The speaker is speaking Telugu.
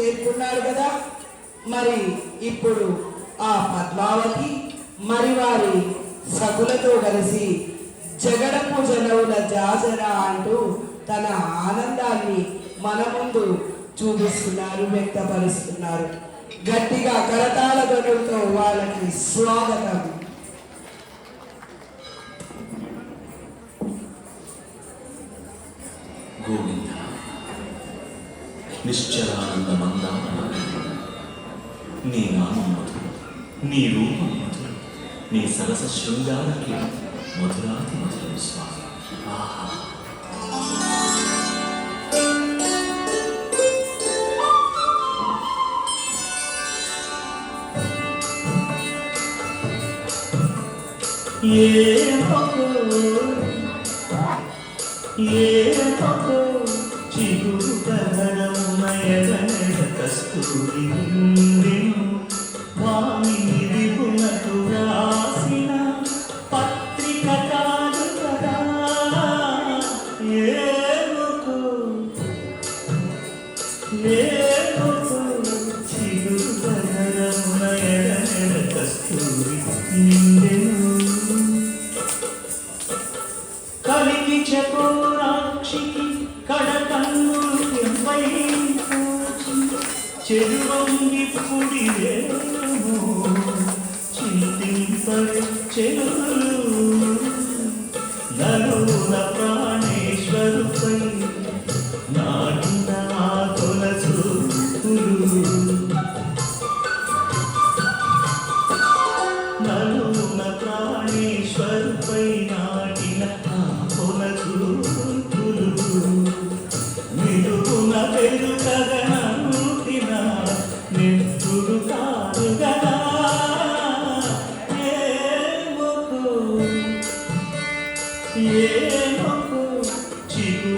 చేరుకున్నారు కదా. మరి ఇప్పుడు ఆ పద్మావతి మరి వారి సకులతో కలిసి జగడపు జనవుల జాజరా అంటూ తన ఆనందాన్ని మన ముందు చూపిస్తున్నారు, వ్యక్తపరుస్తున్నారు. గట్టిగా కరతాళ ధ్వనులతో వాళ్ళకి స్వాగతం. గోవింద నిశ్చలానంద మందాన నీ నామం మధురం, నీ రూపం మధురం, నీ సరస శృంగారకి మధురాతి మధురం స్వామి. ఆహా చిగురు కరణమునయగనెడ కస్తూరి నిండెను వామి విపునకు రాసిన పత్రిక కాదు కదా. ఏమకు చిగురు కరణమునయగనెడ కస్తూరి నిండెను కలికి చకోరాక్షికి కడకన్నులు ఎంపై చెరువంగి పుడివేమో చింతింపడు చెరువులు నలుల ప్రాణేశ్వరుపై నాటిన తొలసూపులు నలుల ప్రాణేశ్వరుపై నాటిన తొలసూపులు నిలుపున పెరుగగనంటిన నెత్తురు కారుగదా. ఏమొకు చిగురు